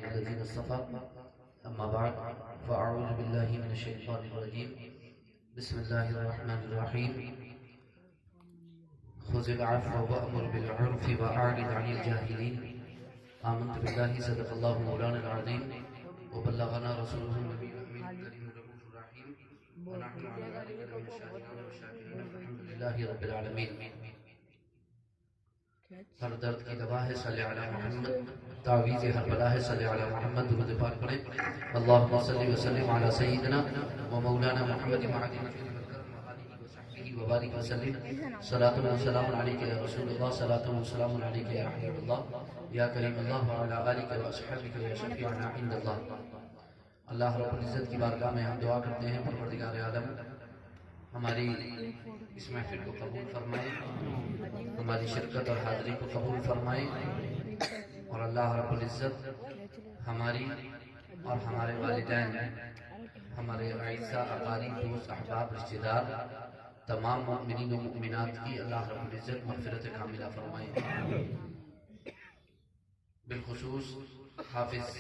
الذين اصطفى أما بعد فأعوذ بالله من الشيطان الرجيم بسم الله الرحمن الرحيم خذ العفو وأمر بالعرف وأعرض عن الجاهلين آمنت بالله صدق الله مولانا العظيم وبلغنا رسوله النبي الأمين الكريم الرؤوف الرحيم ونحن على ذلك من الشاهدين والشاكرين والحمد لله رب العالمين. ہر درد کی دوا ہے صلی علی محمد، تعویذ ہر بلا ہے صلی علی محمد. درود پاک پڑھیں. اللہم صلی وسلم علی سیدنا و مولانا محمد معدن الکرم و آلہ و صحبہ وبارک وسلم. صلاۃ و سلام علیک یا رسول اللہ، صلاۃ و سلام علیک یا حبیب اللہ یا کریم اللہ وعلی آلک و اصحابک یا شفیعنا عند اللہ. اللہ رب العزت کی بارگاہ میں ہم دعا کرتے ہیں پروردگار عالم ہماری اس محفل کو قبول فرمائے، ہماری شرکت اور حاضری کو قبول فرمائے، اور اللہ رب العزت ہماری اور ہمارے والدین، ہمارے اعزاء اقارب دوست احباب رشتہ دار تمام مؤمنین و مؤمنات کی اللہ رب العزت مغفرت کاملہ فرمائے. بالخصوص حافظ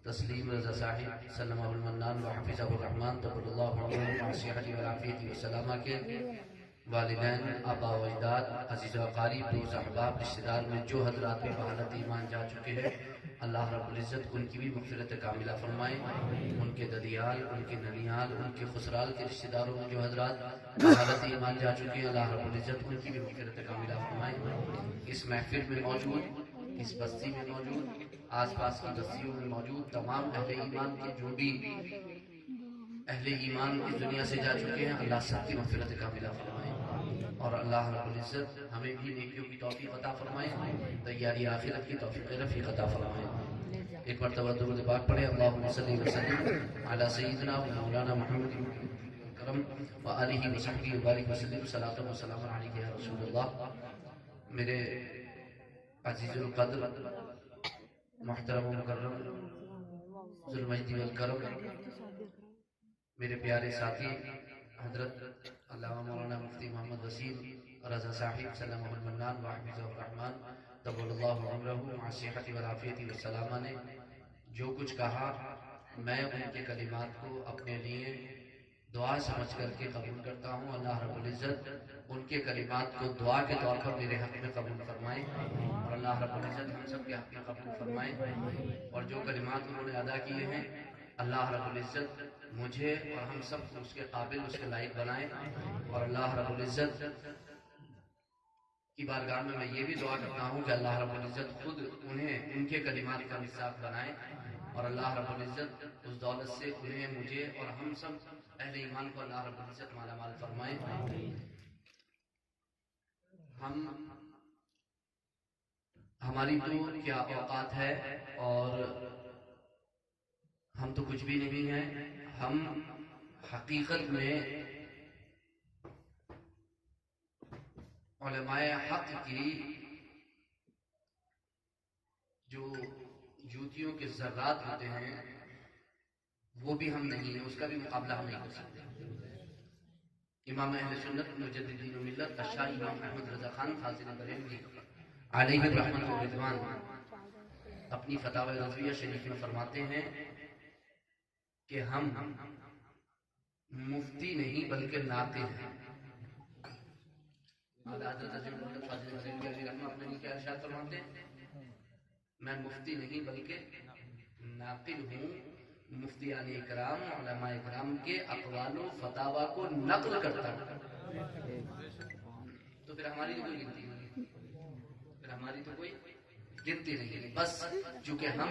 تسلیم رضا صاحب سلمہ المنان و حفظہ الرحمن طول اللہ عمرہ مع صحت و عافیت و سلامہ کے والدین، آبا و اجداد، عزیز و اقارب دوست احباب رشتہ دار میں جو حضرات بھی بحالت ایمان جا چکے ہیں اللہ رب العزت ان کی بھی مغفرت کاملہ فرمائے. ان کے ددیال، ان کے ننیال، ان کے خسرال کے رشتہ داروں میں جو حضرات بحالت ایمان جا چکے ہیں اللہ رب العزت ان کی بھی مغفرت کاملہ فرمائے. اس محفل میں موجود، اس بستی میں موجود، آس پاس کی بستیوں میں موجود تمام اہل ایمان کے جو بھی اہل ایمان اس دنیا سے جا چکے ہیں اللہ سب کی مغفرت کاملہ فرمائے، اور اللہ رب العزت ہمیں بھی نیکیوں کی توفیق عطا فرمائے، تیاری آخرت کی توفیق رفیق عطا فرمائے. ایک مرتبہ درود پاک پڑھیں. اللہم صلی وسلم علی سیدنا و مولانا محمد کرم و آلہ و صحبہ وبارک وسلم. صلاۃ و سلام علیک یا رسول اللہ. میرے عزیز القدر محترم و مکرم ذوالمجد والکرم میرے پیارے ساتھی حضرت علامہ مولانا مفتی محمد وسیم رضا صاحب سلمہ المنان و حفظہ الرحمن طول اللہ عمرہ مع صحت و عافیت و سلامہ نے جو کچھ کہا میں ان کے کلمات کو اپنے لیے دعا سمجھ کر کے قبول کرتا ہوں. اللہ رب العزت ان کے کلمات کو دعا کے طور پر میرے حق میں قبول فرمائے، اور اللہ رب العزت ہم سب کے حق میں قبول فرمائے. اور جو کلمات انہوں نے ادا کیے ہیں اللہ رب العزت مجھے اور ہم سب کو اس کے قابل، اس کے لائق بنائے. اور اللہ رب العزت کی بارگاہ میں یہ بھی دعا کرتا ہوں کہ اللہ رب العزت خود انہیں ان کے کلمات کا مصداق بنائے، اور اللہ رب العزت اس دولت سے انہیں، مجھے اور ہم سب اہل ایمان کو اللہ رب العزت مالا مال فرمائے. ہماری تو کیا اوقات ہے اور ہم تو کچھ بھی نہیں ہیں. ہم حقیقت میں علماء حق کی جو جوتیوں کے ذرات ہوتے ہیں وہ بھی ہم نہیں ہیں، اس کا بھی مقابلہ ہم نہیں کر سکتے. امام اہل سنت مجددین ملت الشاہ امام احمد رضا خان فاضل بریلوی علیہ الرحمۃ والرضوان اپنی فتاوی رضویہ شریف میں فرماتے ہیں کہ ہم مفتی نہیں بلکہ ناقد ہیں. حضرت فاضل بریلوی علیہ الرحمۃ اپنے لیے کیا ارشاد فرماتے ہیں؟ میں مفتی نہیں بلکہ ناقد ہوں، مفتیان اکرام علماء اکرام کے اقوال و فتاوی کو نقل کرتا ہوں. تو پھر ہماری تو کوئی گنتی نہیں، پھر ہماری تو کوئی گنتی نہیں. بس چونکہ ہم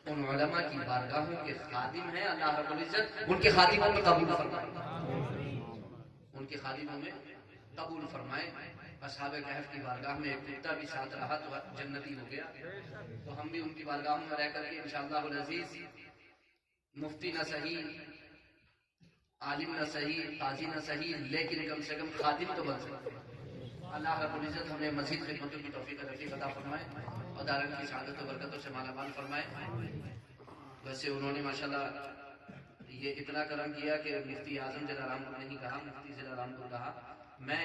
ان علماء کی بارگاہوں کے خادم ہیں اللہ رب العزت ان کے خادموں میں قبول فرمائے، ان کے خادموں میں قبول فرمائے. اصحاب کہف کی بارگاہ میں ایک کتا بھی ساتھ رہا تو جنتی ہو گیا، تو ہم بھی ان کی بارگاہوں میں رہ کر کے انشاءاللہ العزیز مفتی نہ صحیح، عالم نہ صحیح، قاضی نہ صحیح، لیکن کم سے کم خادم تو بن سکتے ہیں. اللہ رب العزت ہمیں مزید خدمتوں کی توفیق رفیق عطا فرمائے اور دارین کی سعادت و برکتوں سے مالا مال فرمائے. ویسے انہوں نے ماشاءاللہ یہ اتنا کرم کیا کہ مفتی اعظم ضلع رامپور نہیں کہا، مفتی ضلع رامپور کہا. میں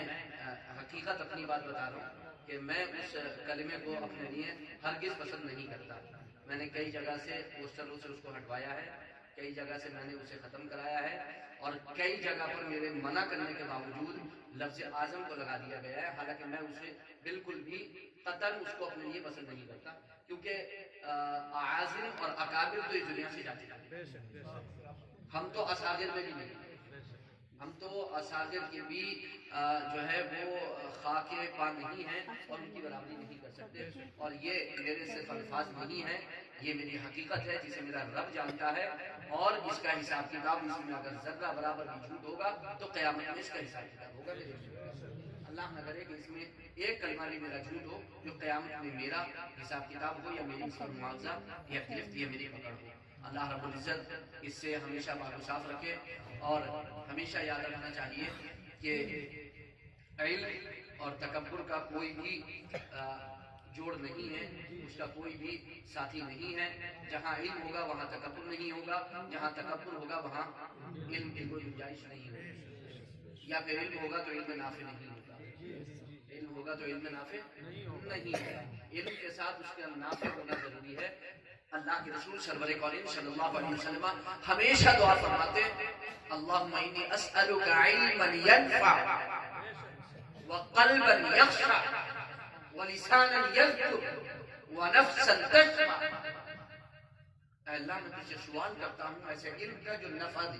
حقیقت اپنی بات بتا رہا ہوں کہ میں اس کلمے کو اپنے لیے ہرگز پسند نہیں کرتا، میں نے کئی جگہ سے پوسٹروں سے اس کو ہٹوایا ہے، کئی جگہ سے میں نے اسے ختم کرایا ہے، اور کئی جگہ پر میرے منع کرنے کے باوجود لفظ اعظم کو لگا دیا گیا ہے، حالانکہ میں اسے بالکل بھی قطعاً اس کو اپنے لیے پسند نہیں کرتا، کیونکہ اعاظم اور اکابر تو اس دنیا سے جاتے ہیں، ہم تو اساغر میں بھی نہیں، ہم تو اساغر کے بھی جو ہے وہ خاک پا نہیں ہیں اور ان کی برابری نہیں کر سکتے، اور یہ میرے صرف الفاظ نہیں ہیں، یہ میری حقیقت ہے جسے میرا رب جانتا ہے، اور اس کا حساب کتاب اس میں اگر ذرہ برابر بھی جھوٹ ہوگا تو قیامت میں اس کا حساب کتاب ہوگا میرے اللہ نہ کرے کہ اس میں ایک کلمہ بھی میرا جھوٹ ہو جو قیامت میں میرا حساب کتاب ہو یا میری اس پر معاوضہ یا گرفت یا میری پکڑ ہو۔ اللہ رب العزت اس سے ہمیشہ پاک و صاف رکھے، اور ہمیشہ یاد رکھنا چاہیے کہ علم اور تکبر کا کوئی بھی جوڑ نہیں ہے، اس کا کوئی بھی ساتھی نہیں ہے، جہاں علم ہوگا وہاں تکبر نہیں ہوگا، جہاں تکبر ہوگا وہاں علم کی کوئی گنجائش نہیں ہوگی، یا پھر علم ہوگا تو علم نافع نہیں ہوگا، علم ہوگا تو علم نافع نہیں ہوگا، علم کے ساتھ اس کا نافع ہونا ضروری ہے۔ اللہ کے رسول سرور کونین صلی اللہ علیہ وسلم ہمیشہ دعا فرماتے اللہم انی اسألک علما ینفع وقلبا یخشع ولسانا یذکر ونفسا تشبع۔ اے اللہ میں تجھے سوال کرتا ہوں ایسے علم کا جو نفع دے،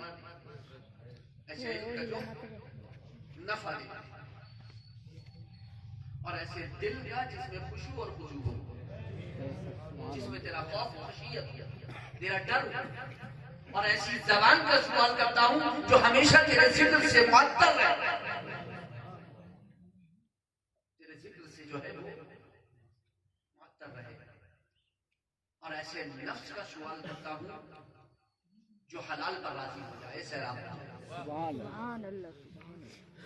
ایسے علم کا جو نفع دے، اور ایسے دل کا جس میں خشوع اور خضوع ہو، جس میں تیرا خوف و خشیت، تیرا ڈر، اور ایسی زبان کا سوال کرتا ہوں جو ہمیشہ تیرے ذکر سے معطر رہے، تیرے ذکر سے جو ہے وہ معطر رہے، اور ایسے نفس کا سوال کرتا ہوں جو حلال پر راضی ہو جائے، سیراب ہو جائے، سبحان اللہ،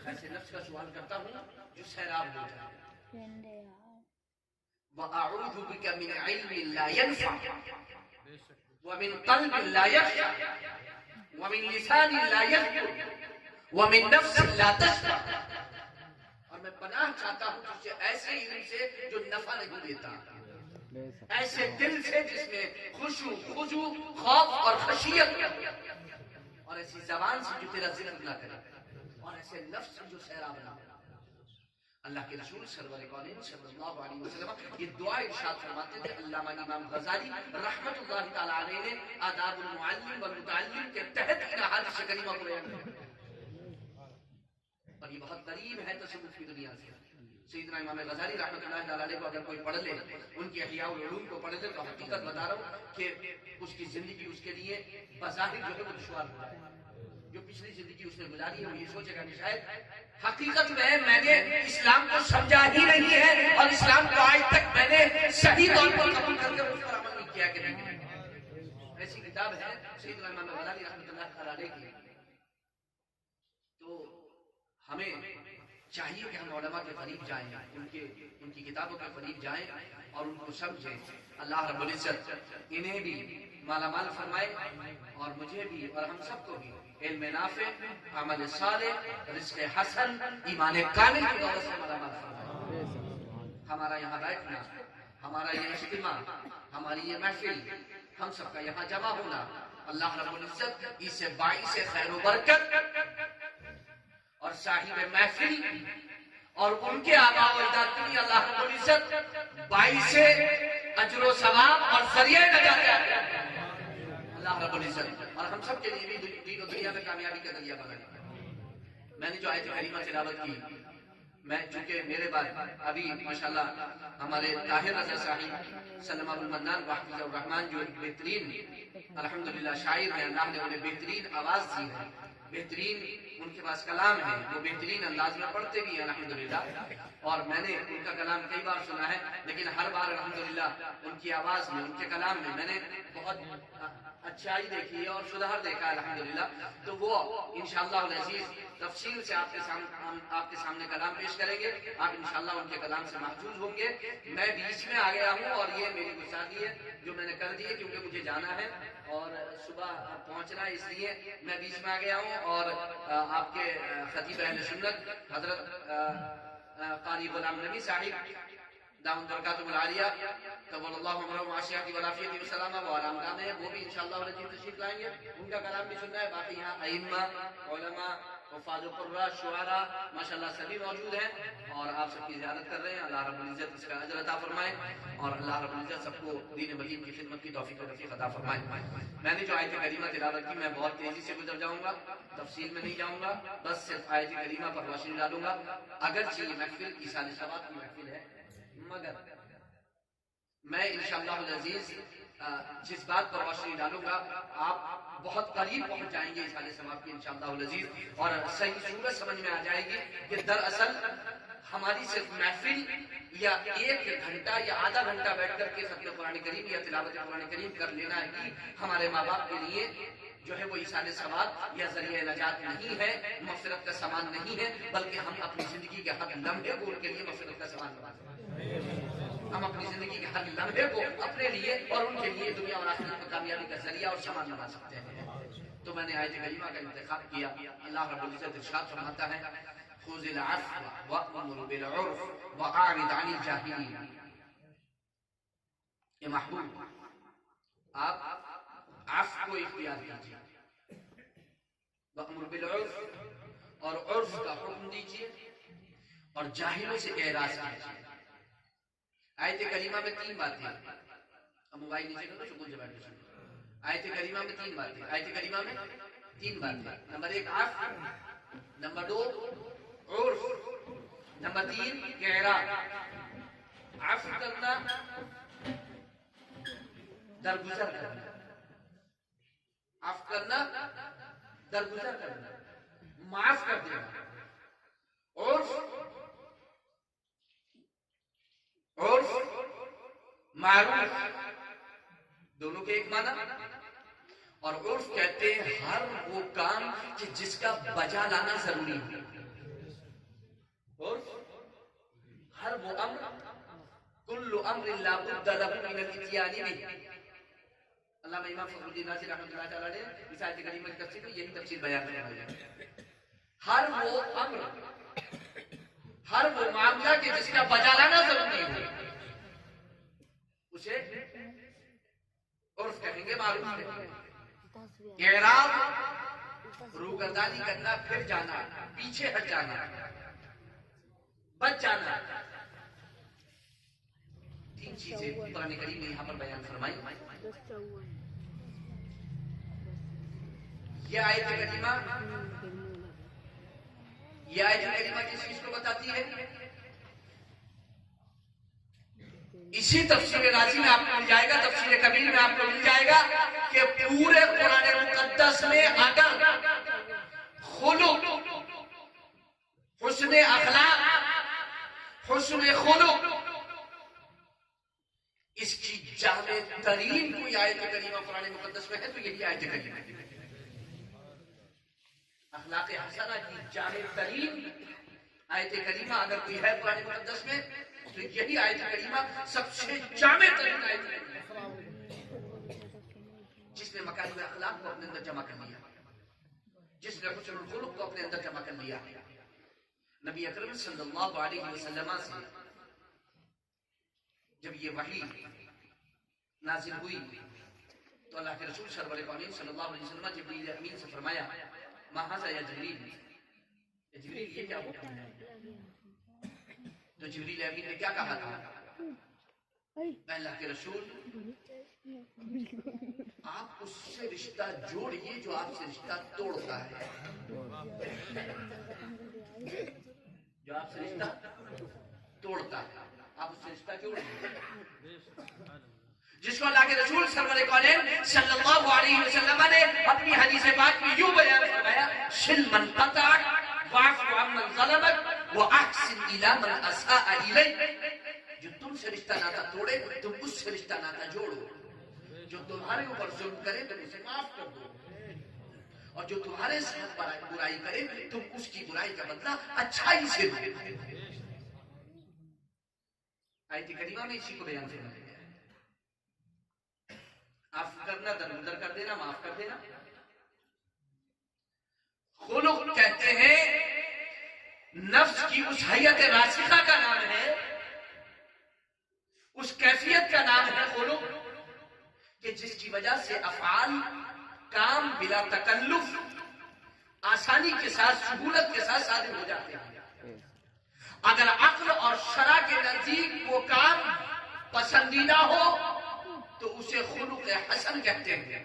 ایسے نفس کا سوال کرتا ہوں جو سیراب ہو جائے۔ وَأَعُوذُ بِكَ مِنْ عِلْمٍ لَا يَنْفَعُ وَمِنْ قَلْبٍ لَا يَخْشَعُ وَمِنْ لِسَانٍ لَا يَذْكُرُ وَمِنْ نَفْسٍ لَا تَشْبَعُ۔ اور میں پناہ چاہتا ہوں تجھ سے ایسے علم سے جو نفع نہیں دیتا، ایسے دل سے جس میں خشوع، خضوع، خوف اور خشیت، اور ایسی زبان سے جو تیرا ذکر نہ کرے، اور ایسے نفس سے جو سیراب نہ ہو۔ اللہ کے رسول سرور کونین صلی اللہ علیہ وسلم یہ دعا ارشاد فرماتے تھے۔ علامہ امام غزالی رحمت اللہ تعالی علیہ نے آداب المعلم والمتعلم کے تحت ان احادیث کریمہ کو بیان کیا، اور یہ بہت قریب ہے تصوف کی دنیا سے۔ سیدنا امام غزالی رحمت اللہ تعالی علیہ کو اگر کوئی پڑھ لے، ان کی احیاء العلوم کو پڑھ لے، تو حقیقت بتا رہا ہوں کہ اس کی زندگی اس کے لیے بظاہر جو ہے وہ دشوار ہو جائے، جو پچھلی زندگی اس نے گزاری ہے وہ یہ سوچے گا کہ شاید حقیقت میں نے اسلام کو سمجھا ہی نہیں ہے، اور اسلام کو آج تک میں نے صحیح طور پر قبول کر کے اس پر عمل نہیں کیا کہ نہیں۔ ایسی کتاب ہے سیدنا امام غزالی رحمۃ اللہ تعالی علیہ کی۔ تو ہمیں چاہیے کہ ہم علماء کے قریب جائیں، ان کی کتابوں کے قریب جائیں اور ان کو سمجھیں۔ اللہ رب العزت انہیں بھی مالا مال فرمائے، اور مجھے بھی اور ہم سب کو بھی علم نافع، عمل صالح، رزق حسن، ایمان کامل کی دولت سے مالا مال فرمائے۔ ہمارا یہاں بیٹھنا، ہمارا یہ اجتماع، ہماری یہ محفل، ہم سب کا یہاں جمع ہونا، اللہ رب العزت اس سے باعث خیر و برکت اور صاحب محفل اور ان کے آباء و اجداد کے لیے اللہ رب العزت باعث اجر و ثواب اور ذریعہ نجات ہے اللہ رب العزت، اور ہم سب کے لیے بھی دین و دنیا میں کامیابی کا ذریعہ بنائے۔ میں نے جو آیت کریمہ تلاوت کی، میں چونکہ میرے بعد ابھی ماشاءاللہ ہمارے طاہر رضا صاحب سلمہ المنان وحفظ الرحمن جو بہترین الحمدللہ شاعر ہیں، اللہ نے انہیں بہترین آواز دی ہے، بہترین ان کے پاس کلام ہے، وہ بہترین انداز میں پڑھتے بھی ہیں الحمدللہ، اور میں نے ان کا کلام کئی بار سنا ہے، لیکن ہر بار الحمدللہ ان کی آواز میں، ان کے کلام میں نے بہت اچھائی دیکھی ہے اور سدھار دیکھا ہے الحمدللہ۔ تو وہ انشاءاللہ العزیز تفصیل سے آپ کے سامنے کلام پیش کریں گے، آپ انشاءاللہ ان کے کلام سے محفوظ ہوں گے۔ میں بیچ میں آ گیا ہوں اور یہ میری گستاخی ہے جو میں نے کر دی ہے، کیونکہ مجھے جانا ہے اور صبح پہنچنا ہے، اس لیے میں بیچ میں آ گیا ہوں، اور آپ کے خطیب اہل سنت حضرت قاری غلام نبی صاحب دامت برکاتہ العالیہ طول اللہ عمرہ وعافیت والعافیت وسلامہ، وہ آرام گاہ میں وہ بھی انشاءاللہ العزیز تشریف لائیں گے، ان کا کلام بھی سننا ہے۔ باقی یہاں ائمہ، علماء، حفاظ القرآ، شعراء ماشاءاللہ سبھی موجود ہیں اور آپ سب کی زیارت کر رہے ہیں۔ اللہ رب العزت اس کا اجر عطا فرمائے اور اللہ رب العزت سب کو دین مدین کی خدمت کی توفیق و رفیق عطا فرمائے۔ میں نے جو آیت کریمہ تلاوت کی میں بہت تیزی سے گزر جاؤں گا، تفصیل میں نہیں جاؤں گا، بس صرف آیت کریمہ پر روشنی ڈالوں گا۔ اگرچہ یہ محفل ایصال ثواب کی محفل ہے، مگر میں انشاءاللہ العزیز جس بات پر روشنی ڈالوں گا آپ بہت قریب پہنچ جائیں گے ایصال ثواب کی انشاءاللہ العزیز، اور صحیح صورت سمجھ میں آ جائے گی کہ دراصل ہماری صرف محفل یا ایک گھنٹہ یا آدھا گھنٹہ بیٹھ کر کے ختم قرآن کریم یا تلاوت قرآن کریم کر لینا ہے کہ ہمارے ماں باپ کے لیے جو ہے وہ ایصال ثواب یا ذریعہ نجات نہیں ہے، مغفرت کا سامان نہیں ہے، بلکہ ہم اپنی زندگی کے ہر لمحے کو ان کے لیے مغفرت کا سامان بناتے ہیں۔ ہم اپنی زندگی کے ہر لمحے کو اپنے لیے اور ان کے لیے دنیا اور آخرت میں کامیابی کا ذریعہ اور سامان بنا سکتے ہیں۔ تو میں نے آیت کریمہ کا انتخاب کیا۔ اللہ رب العزت ارشاد فرماتا ہے خذ العفو وأمر بالعرف وأعرض عن الجاہلین۔ اے محبوب، آپ عفو کو اختیار کیجیے، وأمر بالعرف اور عرف کا حکم دیجیے، اور جاہلوں سے اعراض کیجیے۔ آیت کریمہ میں تین باتیں ہیں، اب موبائل نیچے کرو سکون سے بیٹھ کے سنو۔ آیت کریمہ میں تین باتیں، آیت کریمہ میں تین باتیں، نمبر ایک عفو، نمبر دو عرف، نمبر تین اعراض۔ عفو کرنا، درگزر کرنا، عفو کرنا، درگزر کرنا، معاف کر دینا۔ عرف معروف، دونوں کے ایک معنی، اور عرف کہتے ہیں ہر وہ کام کہ جس کا بجا لانا ضروری ہے۔ عرف ہر وہ امر، کل امر لا بد له من الاتيان به۔ علامہ امام فخر الدین رازی رحمۃ اللہ تعالی علیہ اس آیت کریمہ کی تفسیر میں یہی تفسیر بیان فرمائی ہے۔ ہر وہ امر، ہر وہ معاملہ کہ جس کا بجا لانا ضروری ہے اسے عرف کہیں گے، معروف کہیں گے۔ اعراض روگردانی کرنا، پھر جانا، پیچھے ہٹ جانا، بچ جانا۔ تین چیزیں قرآن کریم نے یہاں پر بیان فرمائی۔ یہ آیت کریمہ کس چیز کو بتاتی ہے؟ اسی تفسیر رازی میں آپ کو مل جائے گا، تفسیر کبیر میں آپ کو مل جائے گا کہ پورے قرآن مقدس میں اگر خلق، حسن اخلاق، حسن خلق اس کی جامع ترین کوئی آیت کریمہ قرآن مقدس میں ہے تو یہی آیت کریمہ ہے۔ اخلاق حسنہ کی جامع ترین آیت کریمہ اگر کوئی ہے قرآن مقدس میں تو یہی آیت کریمہ سب سے جامع ترین آیت کریمہ، جس نے مکارم اخلاق کو اپنے اندر جمع کر لیا، جس نے حسن الخلق کو اپنے اندر جمع کر لیا۔ نبی اکرم صلی اللہ علیہ وسلم سے جب یہ وحی نازل ہوئی تو اللہ کے رسول سرور کونین صلی اللہ علیہ وسلم جبریل امین سے فرمایا ما ھذا یا جبریل، جبریل یہ کیا حکم ہے؟ تو جبریل امین نے کیا کہا تھا؟ اے اللہ کے رسول، آپ اس سے رشتہ جوڑیے جو آپ سے رشتہ توڑتا ہے، جو آپ سے رشتہ توڑتا ہے آپ اس سے رشتہ جوڑیے۔ جس کو اللہ کے رسول سرور کونین صلی اللہ علیہ وسلم نے اپنی حدیث پاک میں یوں بیان فرمایا صل من قطعک واعف عمن ظلمک واحسن الی من اساء الیک۔ جو تم سے رشتہ ناتا توڑے تم اس سے رشتہ ناتا جوڑو، جو تمہارے اوپر ظلم کرے تم اسے معاف کر دو، اور جو تمہارے ساتھ برائی کرے تم اس کی برائی کا بدلہ اچھائی سے دو۔ آیت کریمہ میں اسی کو بیان فرمایا گیا ہے۔ عفو کرنا، درگزر کر دینا، معاف کر دینا۔ خلق کہتے ہیں نفس کی اس حیت راسخہ کا نام ہے، اس کیفیت کا نام ہے خلق کہ جس کی وجہ سے افعال کام بلا تکلف آسانی کے ساتھ سہولت کے ساتھ صادر ہو جاتے ہیں. اگر عقل اور شرع کے نزدیک وہ کام پسندیدہ ہو تو اسے خلق حسن کہتے ہیں،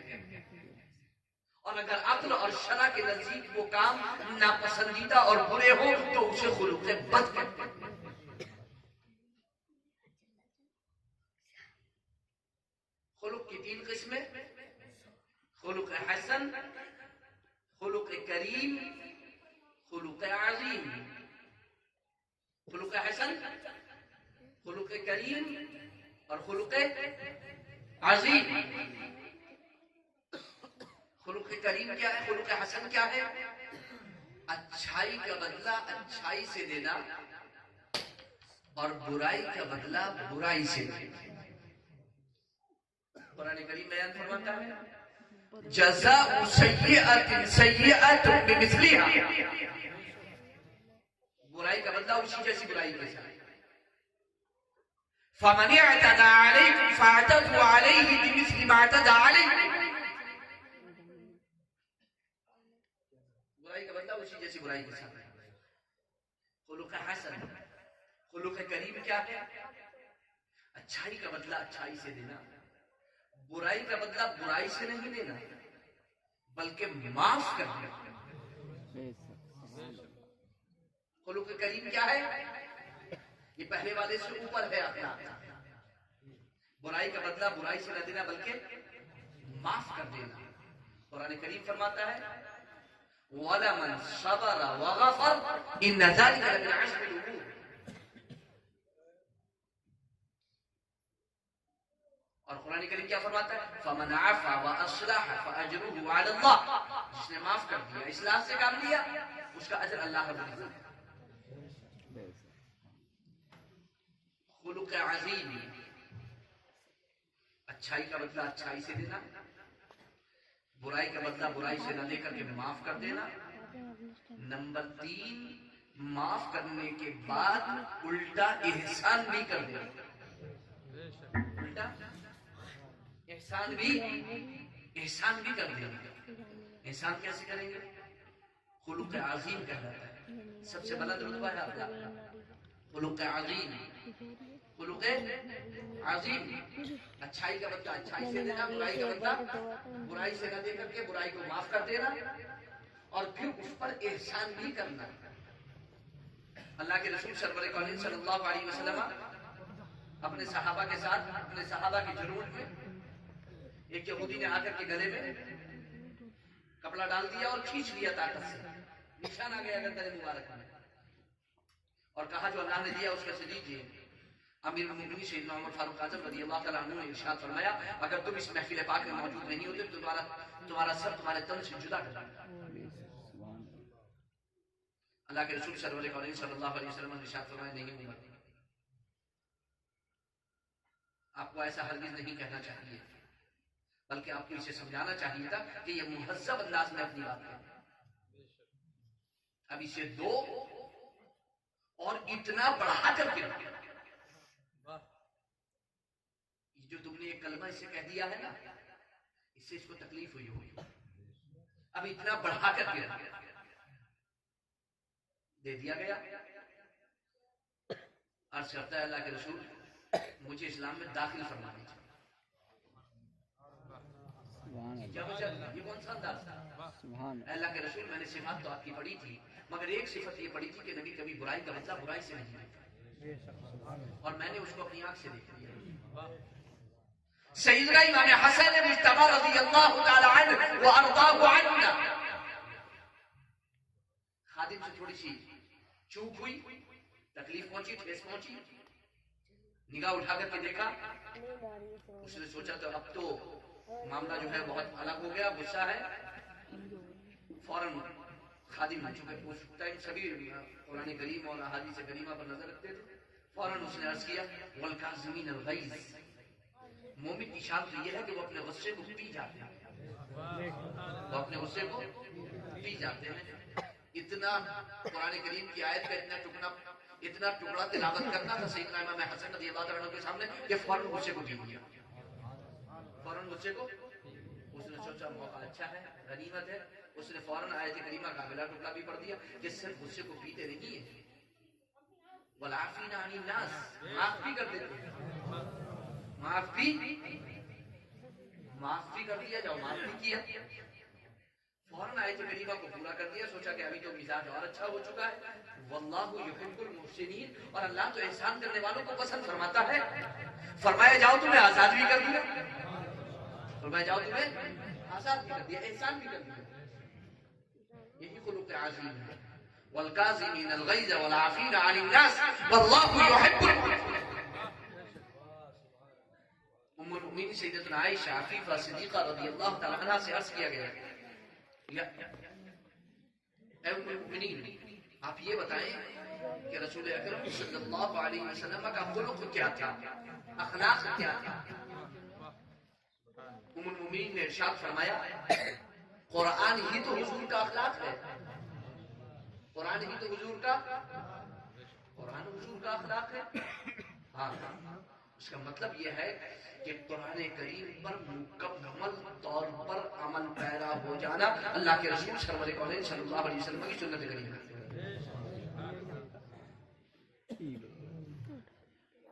اور اگر عقل اور شرع کے نزدیک وہ کام ناپسندیدہ اور برے ہو تو اسے خلق بد کہتے ہیں. خلق کی 3 قسمیں: خلق حسن، خلق کریم، خلق عظیم. خلق حسن، خلق کریم اور خلق عظیم. خلق کریم کیا ہے؟ خلق حسن کیا ہے؟ اچھائی کا بدلہ اچھائی سے دینا اور برائی کا بدلہ برائی سے دینا. قرآن کریم بیان فرماتا ہے جزاء سیئۃ سیئۃ بمثلها، برائی کا بدلہ اسی جیسی برائی کے ساتھ. فمن اعتدى عليكم فاعتدوا عليه بمثل ما اعتدى عليكم، برائی کا بدلہ اسی جیسی برائی کے ساتھ. خلق حسن، خلق کریم کیا ہے؟ اچھائی کا بدلہ اچھائی سے دینا، برائی کا بدلہ برائی سے نہیں لینا بلکہ معاف کرنا. خلق کریم کیا ہے؟ یہ پہلے والے سے اوپر ہے اپنا. برائی کا بدلہ برائی سے نہ دینا بلکہ معاف کر دینا. قرآن کریم فرماتا ہے وَلَمَنْ صَبَرَ وَغَفَرَ إِنَّ ذَلِكَ لَمِنْ عَزْمِ الْأُمُورِ. اور قرآن کریم کیا فرماتا ہے فَمَنْ عَفَا وَأَصْلَحَ فَأَجْرُهُ عَلَى اللَّهِ، جس نے معاف کر دیا، اصلاح سے کام لیا، اس کا اجر اللہ رب العزت. خلق عظیم، اچھائی کا بدلہ اچھائی سے دینا، برائی کا بدلہ برائی سے نہ دے کر کے معاف کر دینا. نمبر 3، معاف کرنے کے بعد الٹا احسان بھی کر دینا. الٹا احسان بھی کر دینا. احسان کیسے کریں گے؟ خلق عظیم کہلاتا ہے، سب سے بلند رتبہ ہے آپ کا. خلق عظیم، خلق عظیم، اچھائی کا بدلہ اچھائی سے دینا، برائی کا بدلہ برائی سے نہ دے کر کے برائی کو معاف کر دینا اور پھر اس پر احسان بھی کرنا. اللہ کے رسول سرور کونین صلی اللہ علیہ وسلم اپنے صحابہ کے ساتھ اپنے صحابہ کی ضرورت میں ایک یہودی نے آ کر کے گلے میں کپڑا ڈال دیا اور کھینچ لیا طاقت سے، نشان آ گیا گردن مبارک میں، اور کہا جو اللہ نے دیا اس کا سے دیجیے. امیر المومنین سیدنا عمر فاروق اعظم رضی اللہ تعالیٰ عنہ نے ارشاد فرمایا اگر تم اس محفل پاک میں موجود نہیں ہوتے تو تمہارا سر تمہارے تن سے جدا کر دیتا. اللہ کے رسول سرور کونین صلی اللہ علیہ وسلم نے ارشاد فرمایا نہیں عمر، آپ کو ایسا ہرگز نہیں کہنا چاہیے بلکہ آپ کو اسے سمجھانا چاہیے تھا کہ یہ مہذب انداز میں اپنی بات ہے. اب اسے دو اور اتنا بڑھا کر کے جو تم نے ایک کلمہ اسے کہہ دیا ہے نا، اس سے اس کو تکلیف ہوئی ہوگی، اب اتنا بڑھا کر کے دے دیا گیا. عرض کرتا ہے اللہ کے رسول مجھے اسلام میں داخل فرما دیجیے. یہ کون سا انداز تھا؟ اللہ کے رسول میں نے صفات تو آپ کی پڑھی تھی مگر ایک صفت یہ پڑھی تھی کہ نبی کبھی برائی کا بدلہ برائی سے نہیں دیتا، اور میں نے اس کو اپنی آنکھ سے دیکھ لیا. سیدنا امام حسن مجتبی رضی اللہ تعالی عنہ وارضاہ عنہ، خادم سے تھوڑی سی چوک ہوئی، تکلیف پہنچی، ٹھیس پہنچی، نگاہ اٹھا کر کے دیکھا، اس نے سوچا تو اب تو معاملہ جو ہے بہت الگ ہو گیا، غصہ ہے. فوراً خادم چونکہ اس ٹائم سبھی قرآن کریم اور احادیث کریمہ پر نظر رکھتے تھے، فوراً اس نے عرض کیا والکاظمین الغیظ، مومن کی شان تو یہ ہے کہ وہ اپنے غصے کو پی جاتے ہیں، وہ اپنے غصے کو پی جاتے ہیں. اتنا قرآن کریم کی آیت کا اتنا ٹکڑا تلاوت کرنا تھا سیدنا امام حسن رضی اللہ عنہ کے سامنے کہ فوراً غصے کو گر گیا، فوراً غصے کو، اس نے سوچا موقع اچھا ہے، غنیمت ہے، اس نے فوراً آیت کریمہ کا اگلا ٹکڑا بھی پڑھ دیا کہ صرف غصے کو پیتے نہیں ہے، والعافین عن الناس، معاف بھی کر دیتے ہیں، معاف بھی کر دیا، جاؤ معاف بھی کیا، فوراً آیت کریمہ کو پورا کر دیا، سوچا کہ ابھی تو مزاج اور اچھا ہو چکا ہے، واللہ یحب المحسنین، اور اللہ تو احسان کرنے والوں کو پسند فرماتا ہے، فرمایا جاؤ تمہیں آزاد بھی کر دیا، فرمایا جاؤ تمہیں آزاد بھی کر دیا، احسان بھی کر دیا، یہی خلق عظیم ہے، والکاظمین الغیظ والعافین عن الناس واللہ یحب المحسنین۔ ام المؤمنین سیدتنا عائشہ عفیفہ صدیقہ رضی اللہ تعالی عنہ سے عرض کیا گیا، اے ام المؤمنین آپ یہ بتائیں کہ رسول اکرم صلی اللہ علیہ وسلم کا خلق کیا تھا، اخلاق کیا تھا؟ ام المؤمنین نے ارشاد فرمایا قرآن ہی تو حضور کا اخلاق ہے، قرآن ہی تو حضور کا، قرآن حضور کا اخلاق ہے، ہاں اس کا مطلب یہ ہے کہ قرآن کریم پر مکمل طور پر عمل پیرا ہو جانا اللہ کے رسول سرور کونین صلی اللہ علیہ وسلم کی سنت کریم ہے،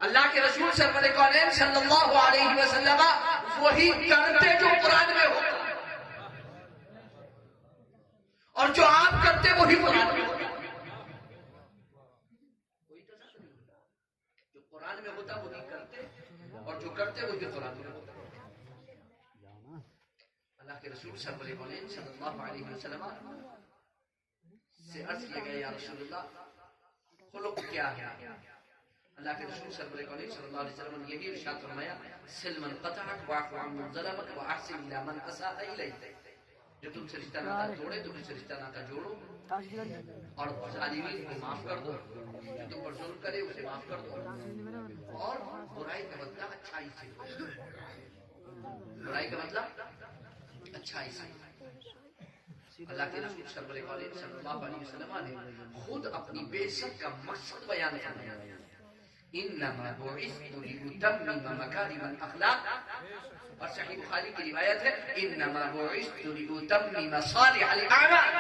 اللہ کے رسول سرور کونین صلی اللہ علیہ وسلم وہی کرتے جو قرآن میں ہوتا اور جو آپ کرتے وہی قرآن میں ہوتا، کوئی تضاد نہیں ہوتا، جو قرآن میں ہوتا وہی کرتے اور جو کرتے وہی قرآن میں ہوتا۔ اللہ کے رسول سرور کونین صلی اللہ علیہ وسلم سے عرض کیا گیا یا رسول اللہ خلق کیا ہے؟ اللہ کے رسول سرور کونین صلی اللہ علیہ وسلم نے یہی ارشاد فرمایا سل من قطعک واعف عن من ظلمک واحسن الی من اساء الیک، جو تم سے رشتہ ناتا توڑے تم سے رشتہ ناتا جوڑو اور ظالمین کو معاف کر دو، جو تم پر ظلم کرے اسے معاف کر دو اور برائی کا بدلہ اچھائی سے دو، برائی کا بدلہ اچھائی سے۔ اللہ کے رسول سرور کونین صلی اللہ علیہ وسلم نے خود اپنی بعثت کا مقصد بیان فرمایا انما بعثت لاتمم مکارم الاخلاق، اور صحیح بخاری کی روایت ہے انما بعثت لاتمم صالح الاعمال،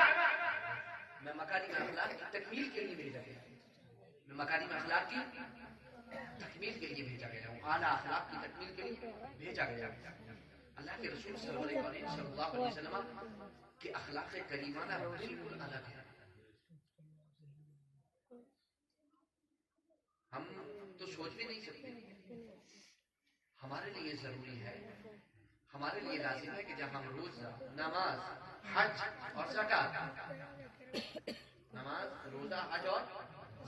میں مکارم اخلاق کی تکمیل کے لیے بھیجا گیا، میں مکارم اخلاق کی تکمیل کے لیے بھیجا گیا ہوں، اعلیٰ اخلاق کی تکمیل کے لیے بھیجا گیا۔ اللہ کے رسول صلی اللہ علیہ وسلم کہ اخلاق کریمانہ بالکل الگ ہے، ہم تو سوچ بھی نہیں سکتے، ہمارے لیے ضروری ہے، ہمارے لیے لازم ہے کہ جب ہم روزہ نماز حج اور زکوٰۃ، نماز روزہ حج اور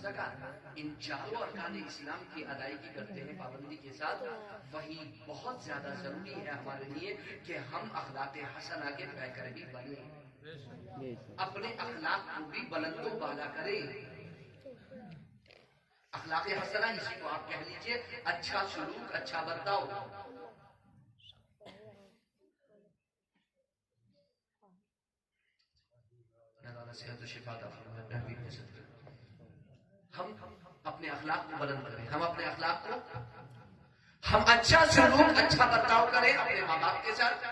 زکوٰۃ ان چاروں ارکان اسلام کی ادائیگی کرتے ہیں پابندی کے ساتھ، وہی بہت زیادہ ضروری ہے ہمارے لیے کہ ہم اخلاق حسنہ کے پیکر بھی بنیں، اپنے اخلاق کو بھی بلند و بالا کریں۔ اخلاق حسنہ اسی کو آپ کہہ لیجئے اچھا سلوک، اچھا برتاؤ۔ صحت و شفا عطا فرمائے بہترین کے صدقے۔ ہم اپنے اخلاق کو بلند کریں، ہم اپنے اخلاق کو، ہم اچھا سلوک اچھا برتاؤ کریں اپنے ماں باپ کے ساتھ،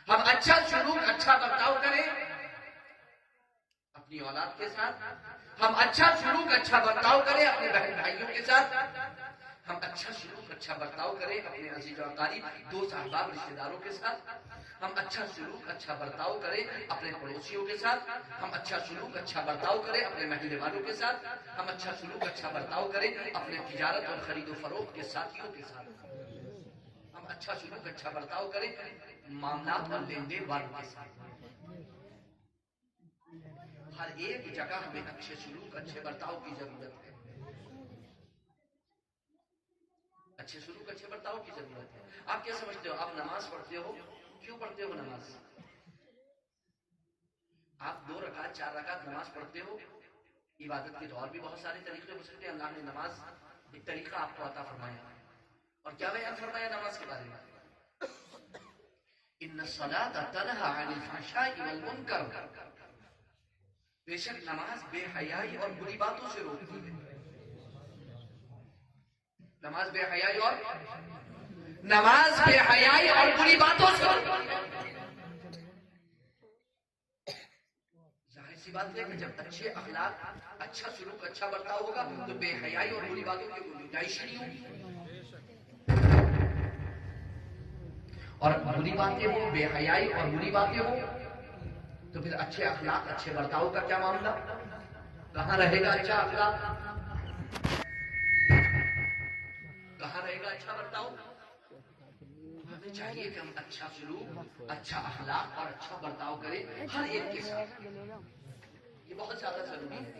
ہم اچھا سلوک اچھا برتاؤ کریں اپنی اولاد کے ساتھ، ہم اچھا سلوک اچھا برتاؤ کریں اپنے بہن بھائیوں کے ساتھ، ہم اچھا سلوک اچھا برتاؤ کریں اپنے عزیز و اقارب دوست احباب رشتہ داروں کے ساتھ، ہم اچھا سلوک اچھا برتاؤ کریں اپنے پڑوسیوں کے ساتھ، ہم اچھا سلوک اچھا برتاؤ کریں اپنے محلے والوں کے ساتھ، ہم اچھا سلوک اچھا برتاؤ کریں اپنے تجارت اور خرید و فروخت کے ساتھیوں کے ساتھ، ہم اچھا سلوک اچھا برتاؤ کریں معاملات اور لین دین والوں کے ساتھ۔ ہر ایک جگہ ہمیں اچھے سلوک اچھے برتاؤ کی ضرورت ہے، اچھے سلوک اچھے برتاؤ کی ضرورت ہے۔ آپ کیا سمجھتے ہو؟ آپ نماز پڑھتے ہو، کیوں پڑھتے ہو نماز؟ آپ 2 رکعت 4 رکعت نماز پڑھتے ہو، عبادت کے تو اور بھی بہت سارے طریقے ہو سکتے ہیں، اللہ نے نماز ایک طریقہ آپ کو عطا فرمایا، اور کیا بیان فرمایا نماز کے بارے میں؟ ان الصلاۃ تنہی عن الفحشاء والمنکر، بے شک نماز بے حیائی اور بری باتوں سے روکتی ہے۔ نماز بے حیائی اور بری باتوں سے ظاہر سی بات ہے کہ جب اچھے اخلاق، اچھا سلوک، اچھا برتاؤ ہوگا تو بے حیائی اور بری باتوں کی گنجائش نہیں ہوگی. اور بری باتیں ہو، بے حیائی اور بری باتیں ہو تو پھر اچھے اخلاق، اچھے برتاؤ کا کیا معاملہ؟ کہاں رہے گا اچھا اخلاق؟ کہاں رہے گا اچھا برتاؤ؟ ہمیں چاہیے کہ ہم اچھا سلوک، اچھا اخلاق اور اچھا برتاؤ کریں ہر ایک کے ساتھ. یہ بہت زیادہ ضروری ہے.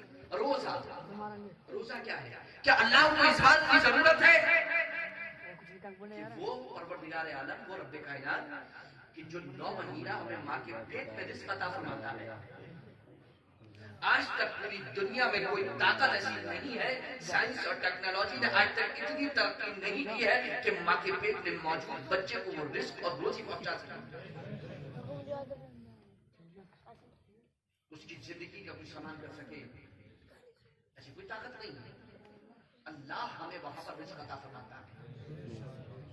روزہ کیا ہے؟ کیا اللہ کو اس بات کی ضرورت ہے کہ وہ پروردگار عالم، وہ رب کائنات کہ جو 9 مہینہ ہمیں ماں کے پیٹ میں رزق عطا فرماتا ہے، آج تک پوری دنیا میں کوئی طاقت ایسی نہیں ہے، سائنس اور ٹیکنالوجی نے آج تک اتنی ترقی نہیں کی ہے کہ ماں کے پیٹ میں موجود بچے کو وہ رزق اور روزی پہنچا سکے. اس کی زندگی کا کوئی سامان کر سکے، ایسی کوئی طاقت نہیں ہے. اللہ ہمیں وہاں پر رزق عطا فرماتا ہے.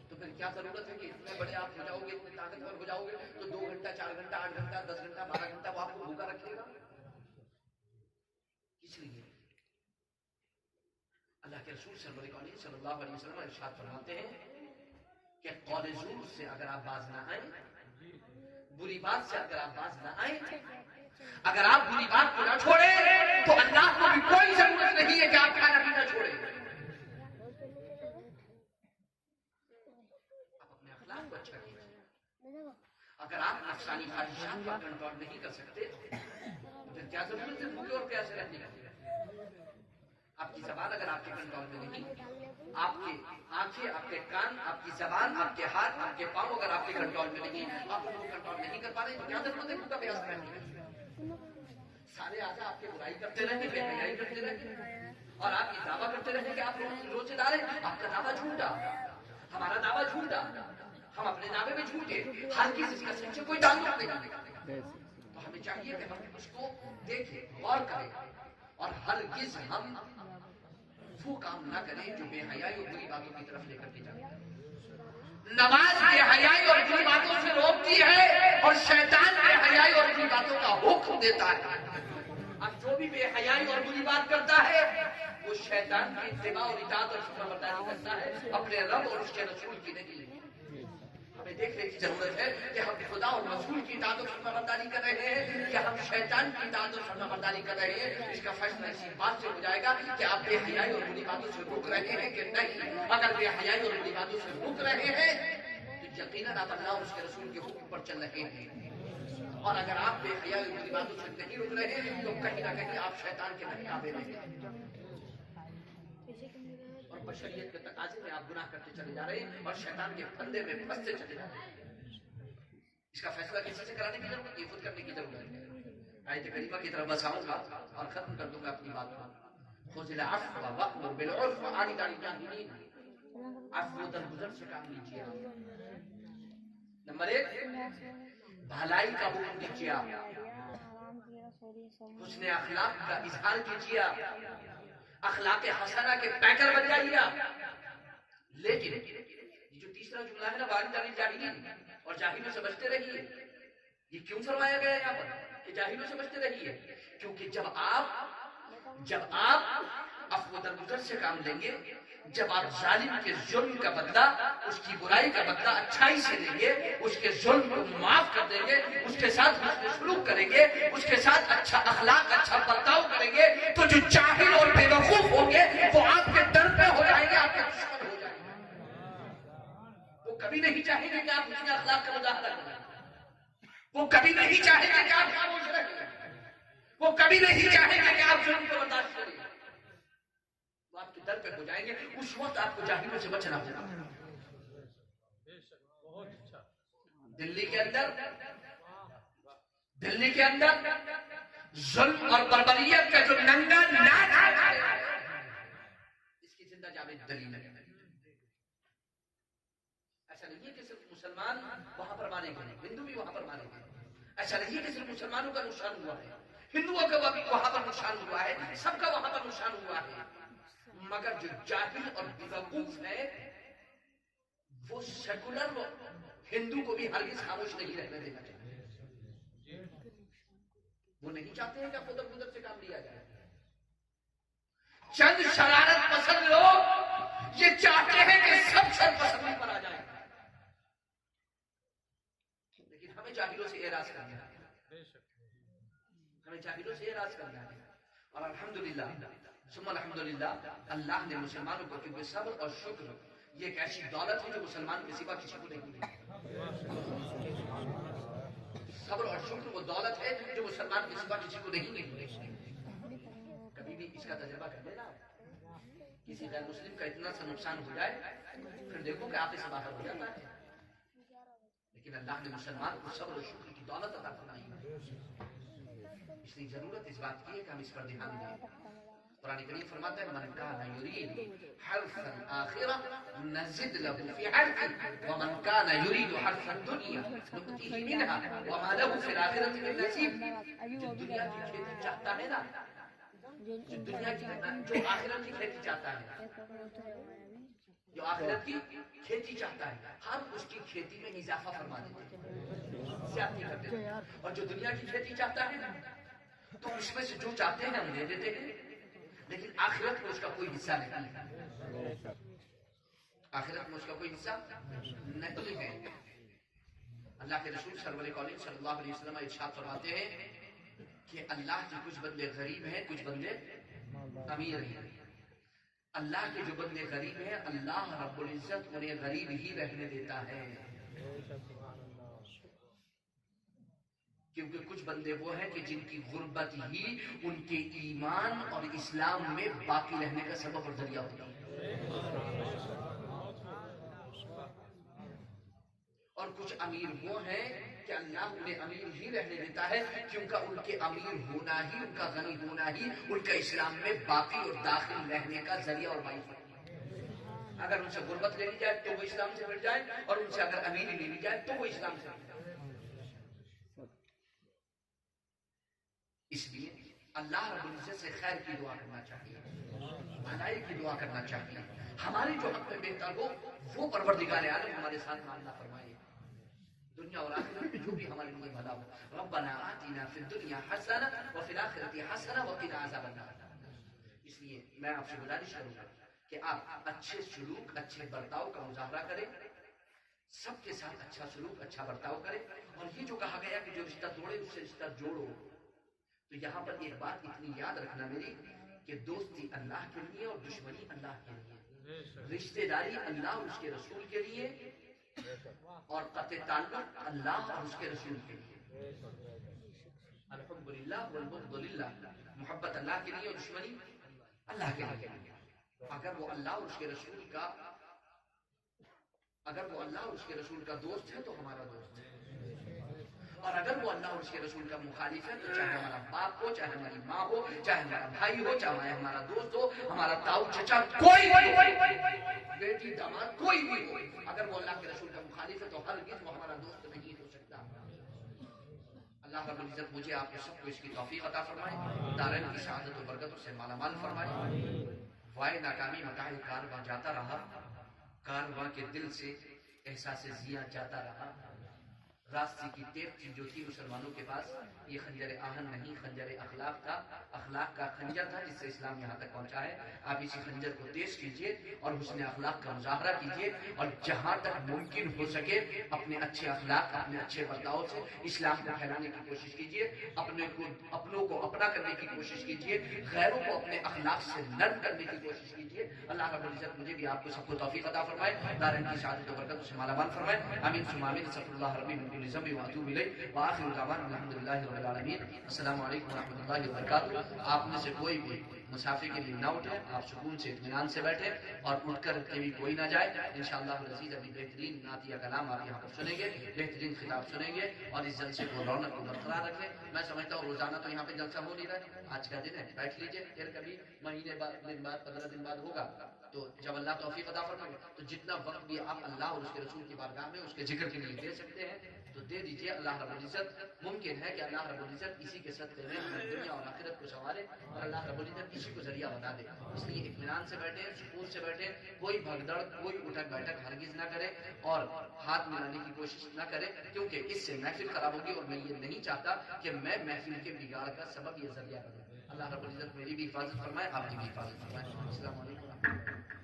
تو پھر کیا ضرورت ہے کہ اتنے بڑے آپ ہو جاؤ گے، اتنے طاقتور ہو جاؤ گے تو 2 گھنٹہ 4 گھنٹہ 8 گھنٹہ 10 گھنٹہ 12 گھنٹہ وہ آپ کو بھوکا رکھے گا؟ اس لیے اللہ کے رسول صلی اللہ علیہ وسلم ارشاد فرماتے ہیں کہ قول زور سے اگر آپ باز نہ آئیں، بری بات سے اگر آپ باز نہ آئیں، اگر آپ بری بات کو نہ چھوڑیں تو اللہ کو بھی کوئی ضرورت نہیں ہے کہ آپ کھانا پینا چھوڑیں. آپ اپنے اخلاق کو اچھا کیجیے. اگر آپ نفسانی خواہشات پر کنٹرول نہیں کر سکتے تو پھر کیا ضرورت ہے بھوکے اور پیاسے رہنے کی؟ آپ کی زبان اگر آپ کے کنٹرول میں نہیں، آپ کے آنکھیں، آپ کے کان، آپ کی زبان، آپ کے ہاتھ، آپ کے پاؤں اگر آپ کے کنٹرول میں نہیں، آپ کو کنٹرول نہیں کر پا رہے تو کیا ضرورت ہے بھوکا پیاسا رہنے کی؟ سارے آجا آپ کے برائی کرتے رہیں، بے حیائی کرتے رہیں اور آپ یہ دعویٰ کرتے رہیں کہ آپ روزے دار ہیں. آپ کا دعویٰ جھوٹا، ہمارا دعویٰ جھوٹا، ہم اپنے دعوے میں جھوٹے، ہر کسی کا سچ سے کوئی تعلق نہیں. تو ہمیں چاہیے کہ ہم اس کو دیکھیں، غور کریں اور ہرگز ہم وہ کام نہ کریں جو بے حیائی اور بری باتوں کی طرف لے کر کے جائیں. نماز بے حیائی اور بری باتوں سے روکتی ہے اور شیطان بے حیائی اور بری باتوں کا حکم دیتا ہے. اب جو بھی بے حیائی اور بری بات کرتا ہے وہ شیطان کی اتباع اور اطاعت اور فرمانبرداری کرتا ہے، اپنے رب اور اس کے رسول کی نہیں. ہمیں دیکھنے کی ضرورت ہے کہ ہم خدا اور رسول کی اطاعت اور فرمانبرداری کر رہے ہیں کہ ہم شیطان کی اطاعت اور فرمانبرداری کر رہے ہیں. اس کا فیصلہ اسی بات سے ہو جائے گا کہ آپ بے حیائی اور بری باتوں سے روک رہے ہیں کہ نہیں. اگر بے حیائی اور بری باتوں سے روک رہے ہیں تو یقیناً آپ اللہ اور اس کے رسول کے حکم پر چل رہے ہیں. اور اگر آپ بے حیائی اور بری باتوں سے نہیں رک رہے ہیں تو کہیں نہ کہیں آپ شیطان کے بہکاوے میں ہیں اور بشریت کے تقاضے میں آپ گناہ کرتے چلے جا رہے ہیں اور شیطان کے پھندے میں پھنستے چلے جا رہے ہیں. اس کا فیصلہ کسی سے کرانے کی ضرورت نہیں، خود کرنے کی ضرورت ہے. آیت کریمہ کی طرف بس آؤں گا اور ختم کر دوں گا اپنی بات کو. خذ العفو وأمر بالعرف وأعرض عن الجاهلين. عفو درگزر سے کام لیجیے. نمبر 1 بھلائی کا حکم دیجیے. آپ حسن اخلاق کا اظہار کیجیے. آپ اخلاق حسنہ کے پیکر بن جائیے. لیکن یہ جو تیسرا جملہ ہے نا وَأَعْرِضْ عَنِ الْجَاهِلِينَ اور جاہلوں سے بچتے رہیے، یہ کیوں فرمایا گیا ہے یہاں پر کہ جاہلوں سے بچتے رہیے؟ کیونکہ جب آپ عفو درگزر سے کام لیں گے، جب آپ ظالم کے ظلم کا بدلہ، اس کی برائی کا بدلہ اچھائی سے لیں گے، اس کے ظلم کو معاف کر دیں گے، اس کے ساتھ حسن سلوک کریں گے، اس کے ساتھ اچھا اخلاق، اچھا برتاؤ کریں گے، تو جو جاہل اور بے وقوف ہوں گے وہ آپ کے در پہ ہو جائیں گے، آپ کے دشمن ہو جائیں گے. وہ کبھی نہیں چاہیں گے کہ آپ حسن اخلاق کا مظاہرہ کریں. وہ کبھی نہیں چاہیں گے کہ آپ خاموش رہیں. وہ کبھی نہیں چاہیں گے کہ آپ ظلم کو برداشت کریں. وہ آپ کے در پہ ہو جائیں گے. اس وقت آپ کو جاہلوں سے بچنا ہوگا. دلی کے اندر ظلم اور بربریت کا جو ننگا ناچ ہے اس کی زندہ جاوید دلیل ہے. ایسا نہیں ہے کہ صرف مسلمان وہاں پر مارے گئے، ہندو بھی وہاں پر مارے گئے. ایسا نہیں ہے کہ صرف مسلمانوں کا نقصان ہوا ہے، ہندوؤں کا وہاں پر نقصان ہوا ہے، سب کا وہاں پر نقصان ہوا ہے. مگر جو جاہل اور بیوقوف ہے وہ سیکولر ہندو کو بھی ہرگز خاموش نہیں رہنے دینا چاہتے. وہ نہیں چاہتے ہیں کہ خود سے کام لیا جائے. چند شرارت پسند لوگ یہ چاہتے ہیں کہ سب سرپسندی پر آ جائیں. لیکن ہمیں جاہلوں سے اعراض کرنا ہے. ہمیں جاہلوں سے اعراض کرنا ہے. اور الحمدللہ ثم الحمدللہ اللہ نے مسلمانوں کو کیونکہ صبر اور شکر یہ ایک ایسی دولت ہے جو مسلمان کے سوا کسی کو نہیں ملتی. صبر اور شکر وہ دولت ہے جو مسلمان کے سوا کسی کو نہیں ملتی. کبھی بھی اس کا تجربہ کر لینا. کسی غیر مسلم کا اتنا سا نقصان ہو جائے پھر دیکھو کہ آپ سے باہر ہو جاتا ہے. لیکن اللہ نے مسلمان کو صبر اور شکر کی دولت عطا فرمائی ہے. اس لیے ضرورت اس بات کی ہے کہ ہم اس پر دھیان دیں. قرآن کریم فرماتا ہے من کان یرید حرث الآخرة نزد له في حرثه ومن كان يريد حرث الدنيا نؤتيه منها وما له في الآخرة من نصيب. جو دنیا کی کھیتی چاہتا ہے نا، جو دنیا کی جو آخرت کی کھیتی چاہتا ہے، جو آخرت کی کھیتی چاہتا ہے ہم اس کی کھیتی میں اضافہ فرما دیتے ہیں، زیادتی کر دیتے ہیں. اور جو دنیا کی کھیتی چاہتا ہے نا تو اس میں سے جو چاہتے ہیں ہم دے دیتے ہیں، لیکن آخرت میں اس کا کوئی حصہ نہیں ہے. آخرت میں اس کا کوئی حصہ نہیں ہے. اللہ کے رسول سرور کونین صلی اللہ علیہ وسلم ارشاد فرماتے ہیں کہ اللہ کے کچھ بندے غریب ہیں، کچھ بندے امیر ہیں. اللہ کے جو بندے غریب ہیں اللہ رب العزت انہیں غریب ہی رہنے دیتا ہے. کیونکہ کچھ بندے وہ ہیں کہ جن کی غربت ہی ان کے ایمان اور اسلام میں باقی رہنے کا سبب اور ذریعہ ہوتا ہے. اور کچھ امیر وہ ہیں کہ اللہ انہیں امیر ہی رہنے دیتا ہے کیونکہ ان کے امیر ہونا ہی، ان کا غنی ہونا ہی ان کا اسلام میں باقی اور داخل رہنے کا ذریعہ اور باعث ہوتا ہے. اگر ان سے غربت لے لی جائے تو وہ اسلام سے مٹ جائے، اور ان سے اگر امیری لے لی جائے تو وہ اسلام سے مٹ جائے. اس لیے اللہ رب العزت سے خیر کی دعا کرنا چاہیے، بھلائی کی دعا کرنا چاہیے. ہماری جو حق میں بہتر ہو وہ پروردگار عالم ہمارے ساتھ معاملہ فرمائے، دنیا اور آخرت میں جو بھی ہمارے لیے بھلا ہو. ربنا آتنا فی الدنیا حسنہ وفی الآخرۃ حسنہ وقنا عذاب النار. اس لیے میں آپ سے گزارش کروں گا کہ آپ اچھے سلوک، اچھے برتاؤ کا مظاہرہ کریں، سب کے ساتھ اچھا سلوک، اچھا برتاؤ کریں. اور یہ جو کہا گیا کہ جو رشتہ توڑے اس سے رشتہ جوڑو، تو یہاں پر ایک بات اتنی یاد رکھنا میری کہ دوستی اللہ کے لیے اور دشمنی اللہ کے لیے، رشتہ داری اللہ اور اس کے رسول کے لیے، اور قطع تعلق اللہ اور اس کے رسول کے لیے. الحب للہ والبغض للہ، محبت اللہ کے لیے اور دشمنی اللہ کے لیے. اگر وہ اللہ اور اس کے رسول کا دوست ہے تو ہمارا دوست ہے، اور اگر وہ اللہ اور اس کے رسول کا مخالف ہے تو چاہے ہمارا باپ ہو، چاہے ہماری ماں ہو، چاہے ہمارا بھائی ہو، چاہے ہمارا دوست ہو، ہمارا تاؤ چچا، کوئی بیٹی داماد کوئی بھی ہو، اگر وہ اللہ کے رسول کا مخالف ہے تو ہرگز وہ ہمارا دوست نہیں ہو سکتا. اللہ رب العزت مجھے آپ کو سب کو اس کی توفیق عطا فرمائے، دارین کی سعادت و برکتوں سے مالا مال فرمائے. وائے ناکامی متاع کارواں جاتا رہا، کارواں کے دل سے احساس ضیاء جاتا رہا. راستے کی ٹیپ جو تھی مسلمانوں کے پاس، یہ خنجر آہن نہیں، خنجر اخلاق تھا، اخلاق کا خنجر تھا جس سے اسلام یہاں تک پہنچا ہے. آپ اسی خنجر کو تیز کیجئے اور حسن اخلاق کا مظاہرہ کیجئے، اور جہاں تک ممکن ہو سکے اپنے اچھے اخلاق، اپنے اچھے برتاؤ سے اسلام کو پھیلانے کی کوشش کیجئے. اپنوں کو اپنا کرنے کی کوشش کیجئے، غیروں کو اپنے اخلاق سے نرم کرنے کی کوشش کیجئے. اللہ رب العزت مجھے بھی آپ کو سب کو توفیق عطا فرمائے، دارین کی سعادت و برکتوں سے مالا مال فرمائے. آمین ثم آمین. استغفر اللہ ربی من کل ذنب واتوب الیہ وآخر دعوانا الحمدللہ رب العالمین. السلام علیکم ورحمۃ اللہ وبرکاتہ. آپ میں سے کوئی بھی مسافر کے لیے نہ اٹھے، آپ سکون سے اطمینان سے بیٹھے اور اٹھ کر کبھی کوئی نہ جائے. انشاءاللہ العزیز ابھی بہترین نعتیہ کلام آپ یہاں پر سنیں گے، بہترین خطاب سنیں گے، اور اس جلسے کو رونق کو برقرار رکھیں. میں سمجھتا ہوں روزانہ تو یہاں پہ جلسہ ہو نہیں رہا ہے، آج کا دن ہے، بیٹھ لیجیے، پھر کبھی مہینے بعد، دن بعد، 15 دن بعد ہوگا. تو جب اللہ توفیق عطا فرمائے تو جتنا وقت بھی آپ اللہ اور اس کے رسول کی بارگاہ میں اس کے ذکر کے لیے دے سکتے ہیں تو دے دیجئے، اللہ رب العزت ممکن ہے کہ اللہ رب العزت اسی کے صدقے میں ہمیں دنیا اور آخرت کو سنوارے اور اللہ رب العزت اسی کو ذریعہ بنا دے. اس لیے اطمینان سے بیٹھے، سکون سے بیٹھے، کوئی بھگدڑ، کوئی اٹھک بیٹھک ہرگز نہ کرے اور ہاتھ ملانے کی کوشش نہ کرے، کیونکہ اس سے محفل خراب ہوگی اور میں یہ نہیں چاہتا کہ میں محفل کے بگاڑ کا سبب یہ ذریعہ بنوں. اللہ رب العزت میری بھی حفاظت فرمائے، آپ کی بھی حفاظت فرمائے. السلام علیکم.